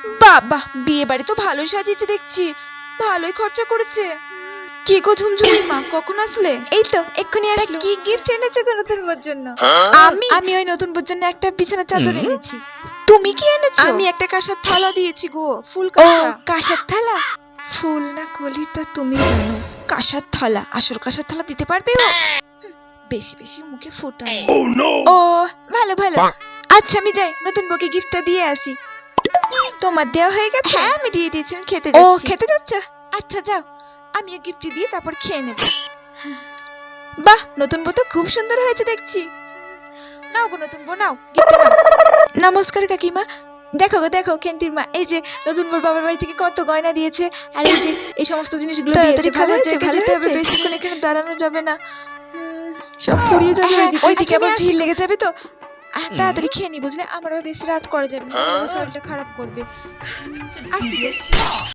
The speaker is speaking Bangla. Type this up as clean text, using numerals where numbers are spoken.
বাবা, বিয়ে বাড়ি তো ভালোই সাজিয়েছে দেখছি, ভালোই খরচা করেছে। কি গো ঝুমঝুমি মা, কখন আসলে? এই তো এক্ষুনি তা আসলো। কি গিফট এনেছো গো নতুন বউর জন্য? আমি ওই নতুন বউর জন্য একটা বিছানা চাদর এনেছি। তুমি কি এনেছো? আমি একটা কাঁসার থালা দিয়েছি গো, ফুল কাঁসা। কাঁসার থালা। ফুল না কলি তা তুমি জানো। কাঁসার থালা, আসল কাঁসার থালা দিতে পারবে ও? বেশি বেশি মুখে ফোটানো। ও ভালো ভালো। আচ্ছা আমি যাই, নতুন বউকে গিফটটা দিয়ে আসি। তোমার দেওয়া হয়ে গেছে? হ্যাঁ আমি দিয়ে দিয়েছি, আমি খেতে যাচ্ছি। খেতে যাচ্ছ? আচ্ছা যাও, আমিও গিফট দিয়ে তারপর খেয়ে নেব। বাহ, নতুন বউ তো খুব সুন্দর হয়েছে দেখছি। নাও গো নতুন বউ, নাও গিফট নাও। নমস্কার কাকিমা। দেখো গো দেখো, কেন্তির মা এই যে নতুন বউর বাবার বাড়ি থেকে কত গয়না দিয়েছে, আর এই যে এই সমস্ত জিনিসগুলো দিয়েছে। ভালো হয়েছে, জায়গায় ভালো যেতে হবে, হয়েছে। বেশিক্ষণ এখানে দাঁড়ানো যাবে না। সব ফুরিয়ে যাবে ওইদিকে, আবার ভিড় লেগে যাবে তো। তাড়াতাড়ি খেয়ে নি বুঝলে, আমার আবার বেশি রাত করা যাবে না, তাহলে আমার শরীরটা খারাপ করবে। আসছি।